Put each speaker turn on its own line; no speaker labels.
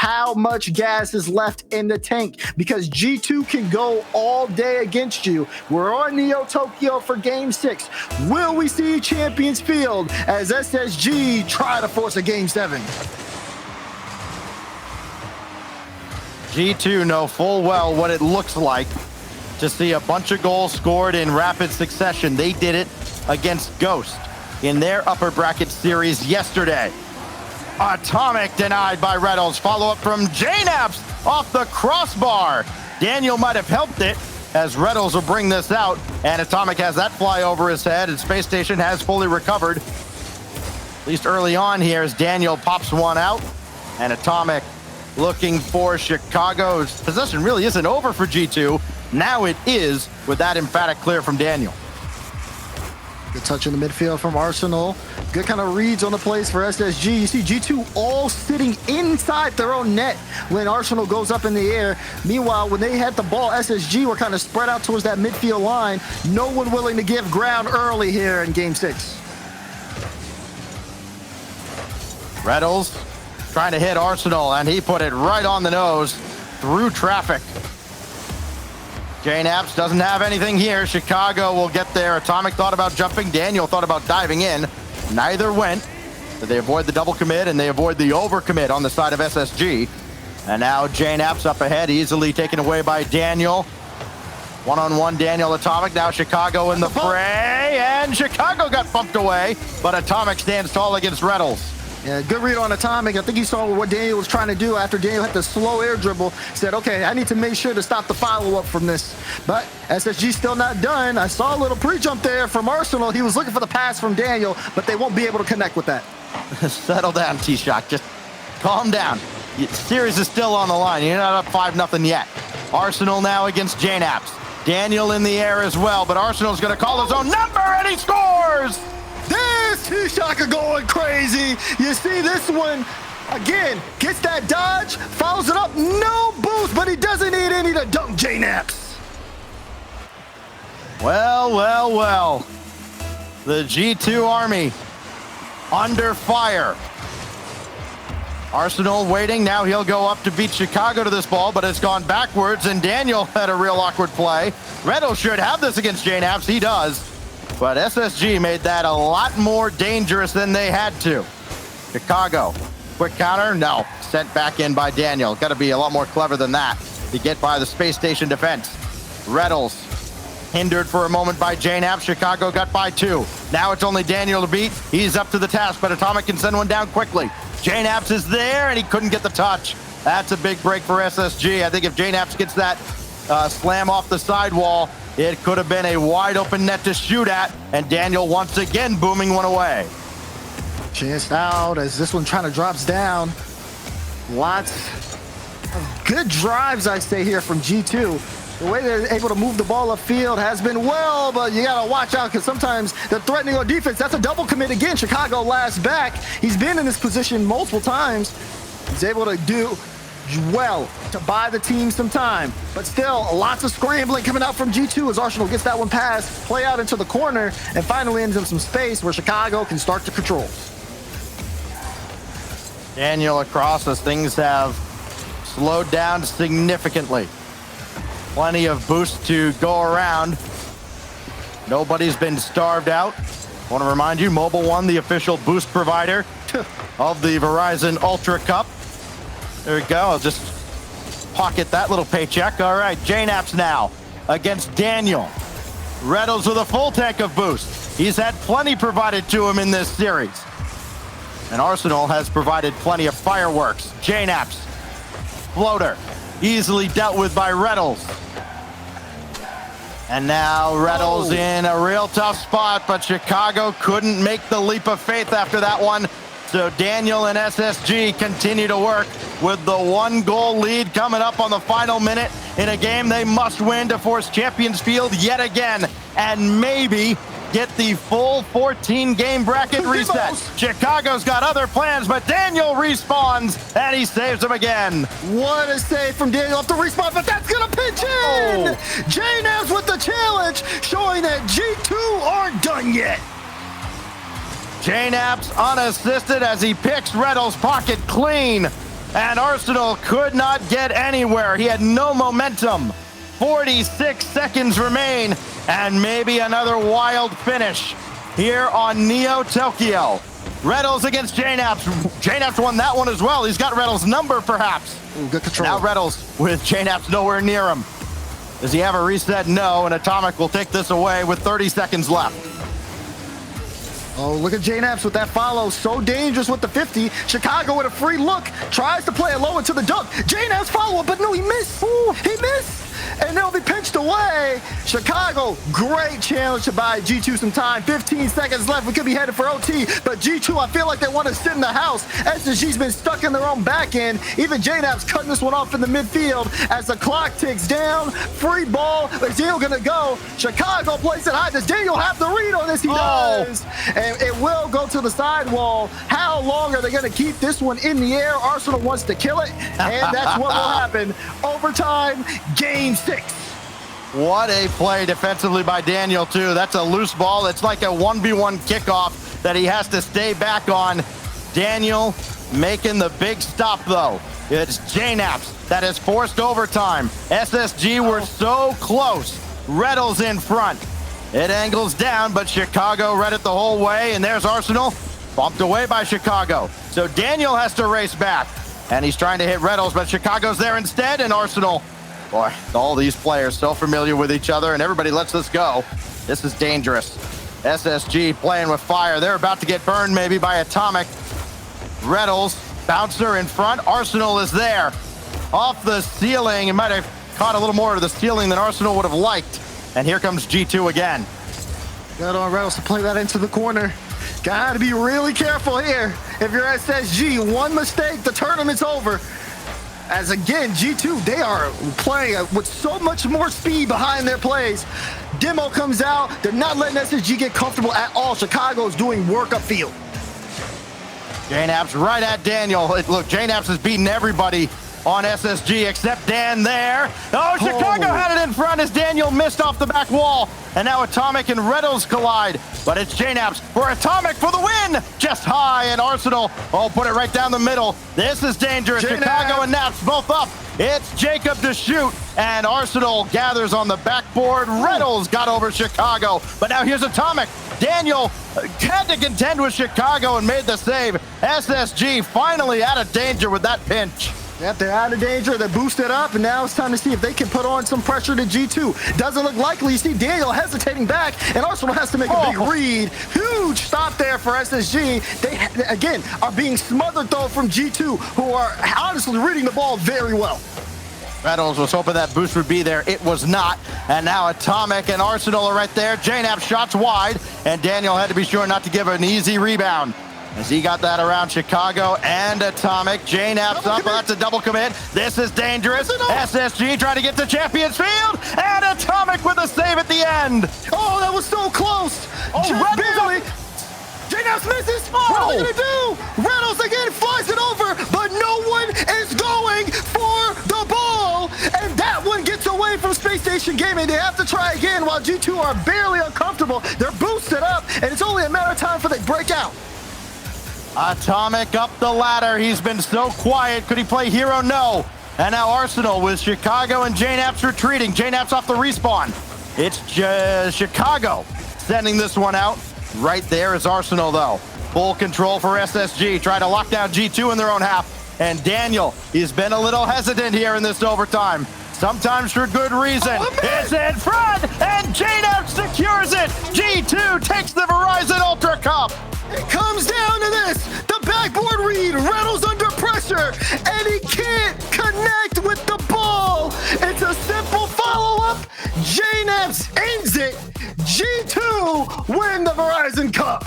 how much gas is left in the tank, because G2 can go all day against you. We're on Neo Tokyo for Game 6. Will we see Champions Field as SSG try to force a Game 7?
G2 know full well what it looks like to see a bunch of goals scored in rapid succession. They did it against Ghost in their upper bracket series yesterday. Atomic denied by Reynolds. Follow-up from JKnaps off the crossbar. Daniel might have helped it, as Reynolds will bring this out, and Atomic has that fly over his head, and Space Station has fully recovered. At least early on here as Daniel pops one out, and Atomic looking for Chicago's possession really isn't over for G2. Now it is with that emphatic clear from Daniel.
Good touch in the midfield from Arsenal. Good kind of reads on the plays for SSG. You see G2 all sitting inside their own net when Arsenal goes up in the air. Meanwhile, when they had the ball, SSG were kind of spread out towards that midfield line. No one willing to give ground early here in Game 6.
Reynolds trying to hit Arsenal, and he put it right on the nose through traffic. JKnaps doesn't have anything here. Chicago will get there. Atomic thought about jumping. Daniel thought about diving in. Neither went. But they avoid the double commit, and they avoid the overcommit on the side of SSG. And now JKnaps up ahead, easily taken away by Daniel. One-on-one Daniel Atomic. Now Chicago in the fray, and Chicago got bumped away, but Atomic stands tall against Reynolds.
Yeah, good read on Atomic. I think he saw what Daniel was trying to do after Daniel had the slow air dribble. Said, okay, I need to make sure to stop the follow-up from this. But SSG still not done. I saw a little pre-jump there from Arsenal. He was looking for the pass from Daniel, but they won't be able to connect with that.
Settle down, T-Shock. Just calm down. The series is still on the line. You're not up 5-0 yet. Arsenal now against JKnaps. Daniel in the air as well, but Arsenal's going to call his own number, and he scores!
There's T-Shocker going crazy. You see this one, again, gets that dodge, follows it up, no boost, but he doesn't need any to dunk JKnaps.
Well, well, well. The G2 Army under fire. Arsenal waiting, now he'll go up to beat Chicago to this ball, but it's gone backwards, and Daniel had a real awkward play. Reynolds should have this against JKnaps, he does. But SSG made that a lot more dangerous than they had to. Chicago, quick counter, no. Sent back in by Daniel. Got to be a lot more clever than that to get by the Space Station defense. Reynolds hindered for a moment by JKnaps. Chicago got by 2. Now it's only Daniel to beat. He's up to the task, but Atomic can send one down quickly. JKnaps is there, and he couldn't get the touch. That's a big break for SSG. I think if JKnaps gets that slam off the sidewall, it could have been a wide open net to shoot at, and Daniel once again booming one away.
Chanced out as this one trying to drops down. Lots of good drives, I say, here from G2. The way they're able to move the ball upfield has been well, but you gotta watch out because sometimes they're threatening on defense. That's a double commit again. Chicago last back. He's been in this position multiple times. He's able to do well to buy the team some time, but still lots of scrambling coming out from G2 as Arsenal gets that one past, play out into the corner, and finally ends in some space where Chicago can start to control.
Daniel across as things have slowed down significantly. Plenty of boost to go around. Nobody's been starved out. Want to remind you, Mobile One, the official boost provider of the Verizon Ultra Cup. There we go. I'll just pocket that little paycheck. All right, JKnaps now against Daniel. Reynolds with a full tank of boost. He's had plenty provided to him in this series. And Arsenal has provided plenty of fireworks. JKnaps, floater, easily dealt with by Reynolds. And now Reynolds in a real tough spot, but Chicago couldn't make the leap of faith after that one. So Daniel and SSG continue to work with the 1-goal lead coming up on the final minute in a game they must win to force Champions Field yet again and maybe get the full 14-game bracket reset. Chicago's got other plans, but Daniel respawns and he saves them again.
What a save from Daniel off the respawn, but that's gonna pinch in! JKnaps with the challenge, showing that G2 aren't done yet.
JKnaps unassisted as he picks Reynolds' pocket clean. and Arsenal could not get anywhere. He had no momentum. 46 seconds remain, and maybe another wild finish here on Neo Tokyo. Reynolds against JKnaps. JKnaps won that one as well. He's got Reynolds' number, perhaps.
Ooh, good control.
Now Reynolds with JKnaps nowhere near him. Does he have a reset? No, and Atomic will take this away with 30 seconds left.
Oh, look at JKnaps with that follow. So dangerous with the 50. Chicago with a free look. Tries to play it low into the dunk. JKnaps follow up, but no, he missed. Ooh, he missed. And they'll be pinched away. Chicago, great challenge to buy G2 some time. 15 seconds left. We could be headed for OT, but G2, I feel like they want to sit in the house. SSG's been stuck in their own back end. Even JKnaps cutting this one off in the midfield as the clock ticks down. Free ball. Is Daniel going to go? Chicago plays it high. Does Daniel have the read on this? He does. And it will go to the sidewall. How long are they going to keep this one in the air? Arsenal wants to kill it, and that's what will happen. Overtime, game 6.
What a play defensively by Daniel, too. That's a loose ball. It's like a 1v1 kickoff that he has to stay back on. Daniel making the big stop, though. It's JKnaps that has forced overtime. SSG were so close. Reynolds in front. It angles down, but Chicago read it the whole way, and there's Arsenal bumped away by Chicago. So Daniel has to race back, and he's trying to hit Reynolds, but Chicago's there instead, and Arsenal, boy, all these players so familiar with each other, and everybody lets this go. This is dangerous. SSG playing with fire. They're about to get burned maybe by Atomic. Reynolds, bouncer in front. Arsenal is there. Off the ceiling. It might have caught a little more to the ceiling than Arsenal would have liked. And here comes G2 again.
Got on Reynolds to play that into the corner. Gotta be really careful here. If you're SSG, one mistake, the tournament's over. As again, G2, they are playing with so much more speed behind their plays. Demo comes out. They're not letting SSG get comfortable at all. Chicago's doing work upfield.
JKnaps right at Daniel. Look, JKnaps is beating everybody on SSG except Dan there. Oh, Chicago had it in front as Daniel missed off the back wall. And now Atomic and Reynolds collide. But it's JKnaps for Atomic for the win. Just high, and Arsenal, put it right down the middle. This is dangerous. Chicago and Naps both up. It's Jacob to shoot, and Arsenal gathers on the backboard. Reynolds got over Chicago, but now here's Atomic. Daniel had to contend with Chicago and made the save. SSG finally out of danger with that pinch.
Yep, they're out of danger. They're boosted up, and now it's time to see if they can put on some pressure to G2. Doesn't look likely. You see Daniel hesitating back, and Arsenal has to make a big read. Huge stop there for SSG. They, again, are being smothered, though, from G2, who are honestly reading the ball very well.
Reynolds was hoping that boost would be there. It was not. And now Atomic and Arsenal are right there. JKnaps shots wide, and Daniel had to be sure not to give an easy rebound, as he got that around Chicago and Atomic. JKnaps up, that's a double commit. This is dangerous. SSG trying to get to Champions Field, and Atomic with a save at the end.
Oh, that was so close.
Oh,
barely. JKnaps misses. What are they gonna do? Reynolds again flies it over, but no one is going for the ball. And that one gets away from Space Station Gaming. They have to try again while G2 are barely uncomfortable. They're boosted up, and it's only a matter of time for they break out.
Atomic up the ladder. He's been so quiet. Could he play hero? No. And now Arsenal with Chicago and JKnaps retreating. JKnaps off the respawn. It's Chicago sending this one out. Right there is Arsenal, though. Full control for SSG. Try to lock down G2 in their own half. And Daniel, he's been a little hesitant here in this overtime. Sometimes for good reason. It's in front, and JKnaps secures it. G2 takes the Verizon Ultra Cup.
It comes down to this. The backboard read. Reynolds under pressure, and he can't connect with the ball. It's a simple follow-up. JKnaps ends it. G2 win the Verizon Cup.